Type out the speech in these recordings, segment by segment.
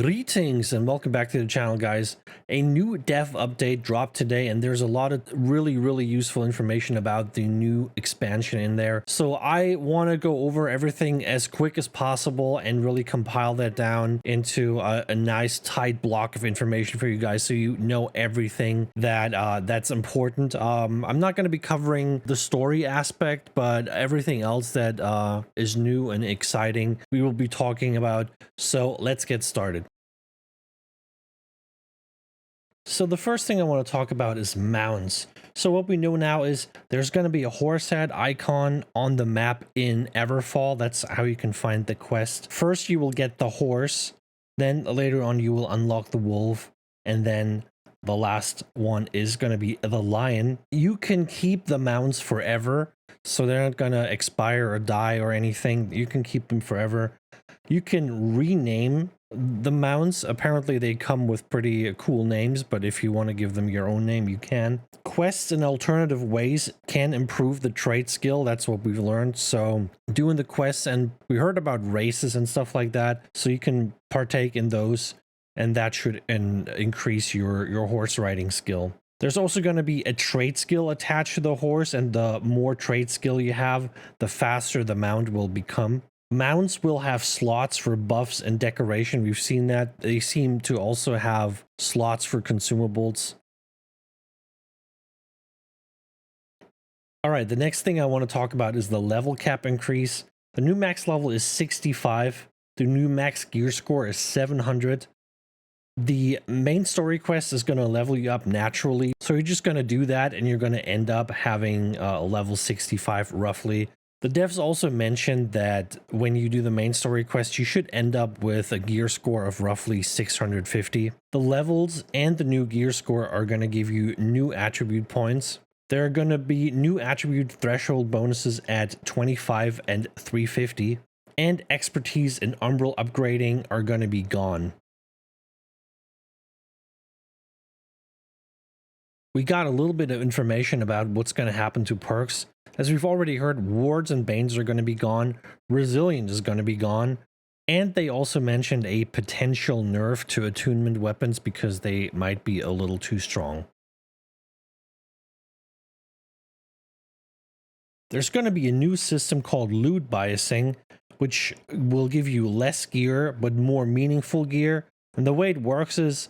Greetings and welcome back to the channel, guys. A new dev update dropped today and there's a lot of really useful information about the new expansion in there. So I want to go over everything as quick as possible and really compile that down into a nice tight block of information for you guys so you know everything that's important. I'm not going to be covering the story aspect, but everything else that is new and exciting we will be talking about. So let's get started. So the first thing I want to talk about is mounts. So what we know now is there's going to be a horse head icon on the map in Everfall. That's how you can find the quest. First you will get the horse, then later on you will unlock the wolf, and then the last one is going to be the lion. You can keep the mounts forever, so they're not going to expire or die or anything. You can keep them forever. You can rename the mounts. Apparently they come with pretty cool names, but if you want to give them your own name, you can. Quests in alternative ways can improve the trait skill. That's what we've learned. So doing the quests, and we heard about races and stuff like that, so you can partake in those, and that should increase your horse riding skill. There's also going to be a trait skill attached to the horse, and the more trait skill you have, the faster the mount will become. Mounts will have slots for buffs and decoration. We've seen that. They seem to also have slots for consumables. All right, the next thing I want to talk about is the level cap increase. The new max level is 65. The new max gear score is 700. The main story quest is going to level you up naturally. So you're just going to do that and you're going to end up having a level 65 roughly. The devs also mentioned that when you do the main story quest, you should end up with a gear score of roughly 650. The levels and the new gear score are going to give you new attribute points. There are going to be new attribute threshold bonuses at 25 and 350, and expertise and umbral upgrading are going to be gone. We got a little bit of information about what's going to happen to perks. As we've already heard, wards and banes are going to be gone, resilience is going to be gone, and they also mentioned a potential nerf to attunement weapons because they might be a little too strong. There's going to be a new system called loot biasing, which will give you less gear but more meaningful gear. And the way it works is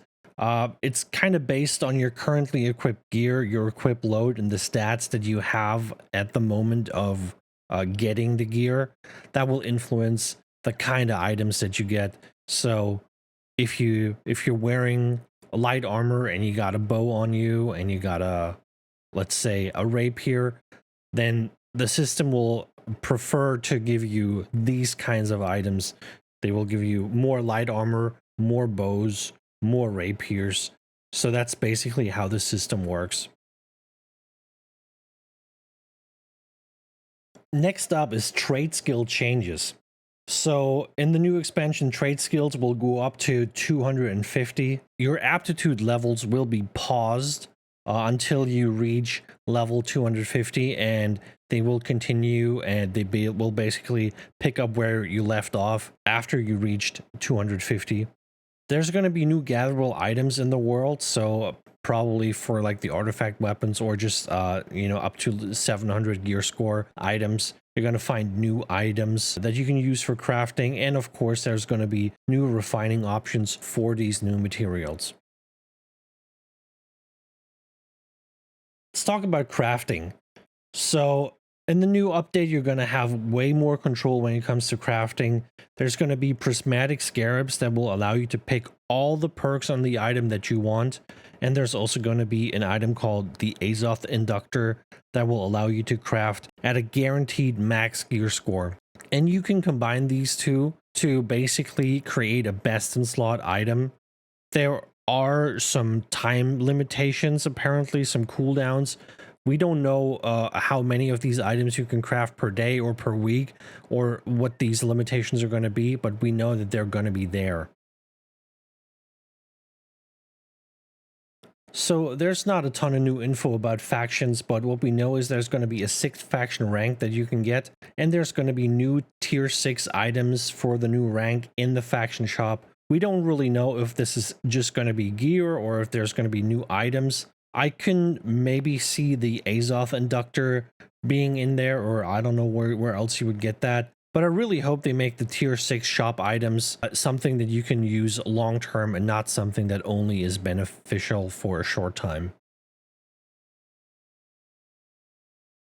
it's kind of based on your currently equipped gear, your equip load, and the stats that you have at the moment of getting the gear. That will influence the kind of items that you get. So if you're wearing light armor and you got a bow on you and you got let's say a rapier, then the system will prefer to give you these kinds of items. They will give you more light armor, more bows, more rapiers. So that's basically how the system works. Next up is trait skill changes. So in the new expansion, trait skills will go up to 250. Your aptitude levels will be paused until you reach level 250, and they will continue, and they will basically pick up where you left off after you reached 250. There's going to be new gatherable items in the world, so probably for like the artifact weapons or just up to 700 gear score items. You're going to find new items that you can use for crafting, and of course there's going to be new refining options for these new materials. Let's talk about crafting. So in the new update, you're going to have way more control when it comes to crafting. There's going to be prismatic scarabs that will allow you to pick all the perks on the item that you want. And there's also going to be an item called the Azoth Inductor that will allow you to craft at a guaranteed max gear score. And you can combine these two to basically create a best in slot item. There are some time limitations, apparently some cooldowns. We don't know how many of these items you can craft per day or per week, or what these limitations are going to be, but we know that they're going to be there. So there's not a ton of new info about factions, but what we know is there's going to be a 6th faction rank that you can get, and there's going to be new tier 6 items for the new rank in the faction shop, We don't really know if this is just going to be gear or if there's going to be new items. I can maybe see the Azoth inductor being in there, or I don't know where else you would get that. But I really hope they make the tier 6 shop items something that you can use long term and not something that only is beneficial for a short time.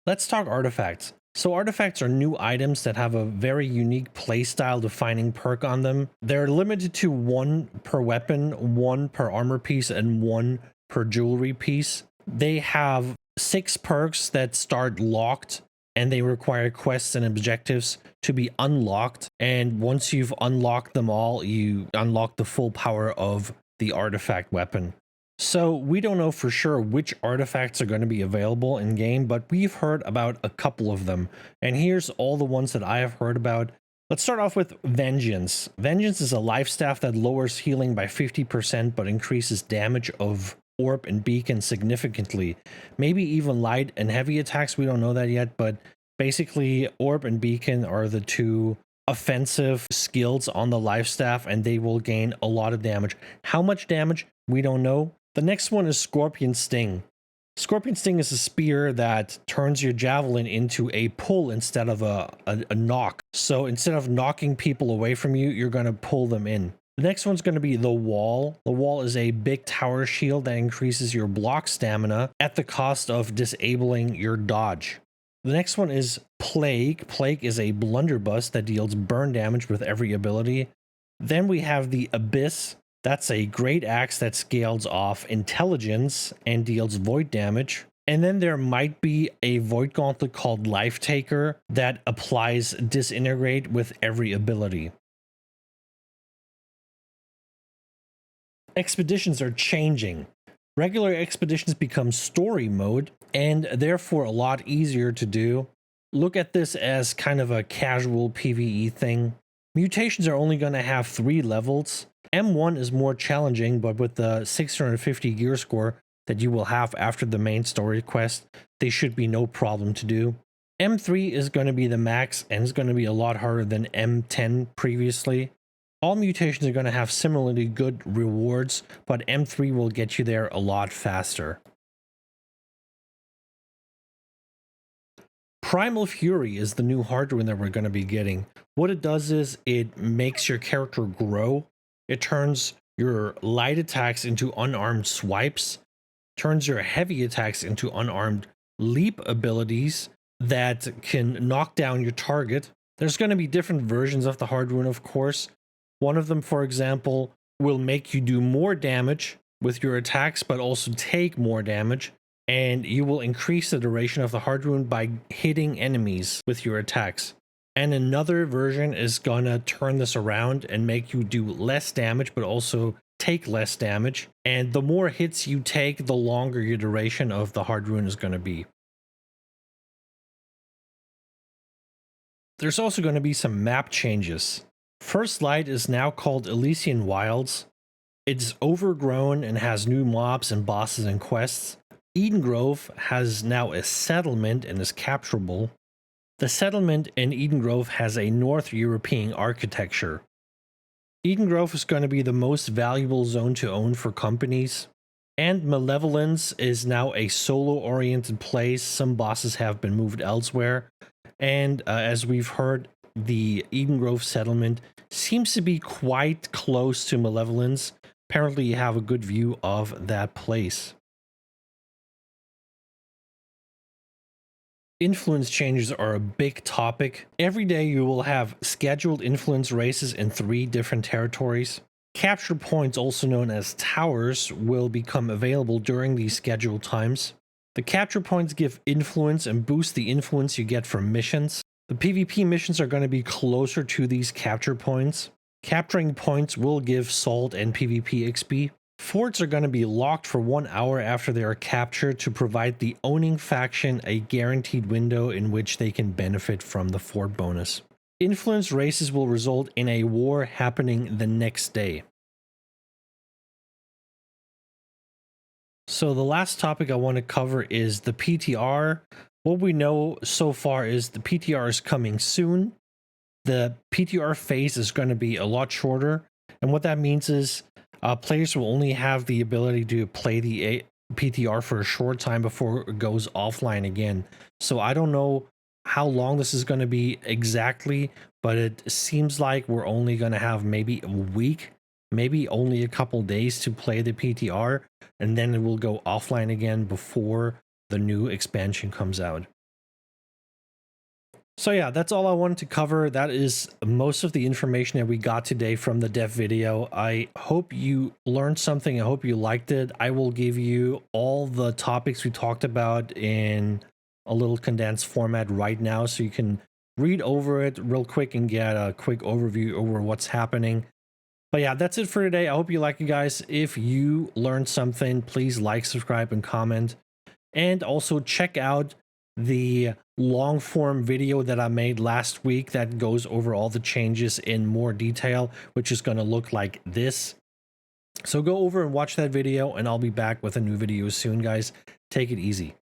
Let's talk artifacts. So artifacts are new items that have a very unique playstyle defining perk on them. They're limited to 1 per weapon, 1 per armor piece, and 1 per jewelry piece. They have 6 perks that start locked, and they require quests and objectives to be unlocked. And once you've unlocked them all, you unlock the full power of the artifact weapon. So we don't know for sure which artifacts are going to be available in game, but we've heard about a couple of them. And here's all the ones that I have heard about. Let's start off with Vengeance. Vengeance is a life staff that lowers healing by 50% but increases damage of orb and beacon significantly. Maybe even light and heavy attacks, we don't know that yet, but basically orb and beacon are the 2 offensive skills on the life staff, and they will gain a lot of damage. How much damage? We don't know. The next one is Scorpion Sting. Scorpion Sting is a spear that turns your javelin into a pull instead of a knock. So instead of knocking people away from you, you're going to pull them in. The next one's going to be the Wall. The Wall is a big tower shield that increases your block stamina at the cost of disabling your dodge. The next one is Plague. Plague is a blunderbuss that deals burn damage with every ability. Then we have the Abyss. That's a great axe that scales off intelligence and deals void damage. And then there might be a void gauntlet called Life Taker that applies disintegrate with every ability. Expeditions are changing. Regular expeditions become story mode and therefore a lot easier to do. Look at this as kind of a casual PvE thing. Mutations are only going to have 3 levels. M1 is more challenging, but with the 650 gear score that you will have after the main story quest, they should be no problem to do. M3 is going to be the max and is going to be a lot harder than M10 previously. All mutations are going to have similarly good rewards, but M3 will get you there a lot faster. Primal Fury is the new hardware that we're going to be getting. What it does is it makes your character grow. It turns your light attacks into unarmed swipes, turns your heavy attacks into unarmed leap abilities that can knock down your target. There's going to be different versions of the hard rune, of course. One of them, for example, will make you do more damage with your attacks, but also take more damage. And you will increase the duration of the hard rune by hitting enemies with your attacks. And another version is gonna turn this around and make you do less damage, but also take less damage. And the more hits you take, the longer your duration of the hard rune is gonna be. There's also gonna be some map changes. First Light is now called Elysian Wilds. It's overgrown and has new mobs and bosses and quests. Eden Grove has now a settlement and is capturable. The settlement in Eden Grove has a North European architecture. Eden Grove is going to be the most valuable zone to own for companies. And Malevolence is now a solo-oriented place. Some bosses have been moved elsewhere. And as we've heard, the Eden Grove settlement seems to be quite close to Malevolence. Apparently you have a good view of that place. Influence changes are a big topic. Every day you will have scheduled influence races in 3 different territories. Capture points, also known as towers, will become available during these scheduled times. The capture points give influence and boost the influence you get from missions. The PvP missions are going to be closer to these capture points. Capturing points will give salt and PvP XP. Forts are going to be locked for 1 hour after they are captured to provide the owning faction a guaranteed window in which they can benefit from the fort bonus. Influence races will result in a war happening the next day. So the last topic I want to cover is the PTR. What we know so far is the PTR is coming soon. The PTR phase is going to be a lot shorter, And what that means is players will only have the ability to play the PTR for a short time before it goes offline again. So I don't know how long this is going to be exactly, but it seems like we're only going to have maybe a week, maybe only a couple days to play the PTR, and then it will go offline again before the new expansion comes out. So yeah, that's all I wanted to cover. That is most of the information that we got today from the dev video. I hope you learned something. I hope you liked it. I will give you all the topics we talked about in a little condensed format right now, so you can read over it real quick and get a quick overview over what's happening. But yeah, that's it for today. I hope you like it, guys. If you learned something, please like, subscribe, and comment. And also check out the long form video that I made last week that goes over all the changes in more detail, which is going to look like this. So go over and watch that video, and I'll be back with a new video soon, guys. Take it easy.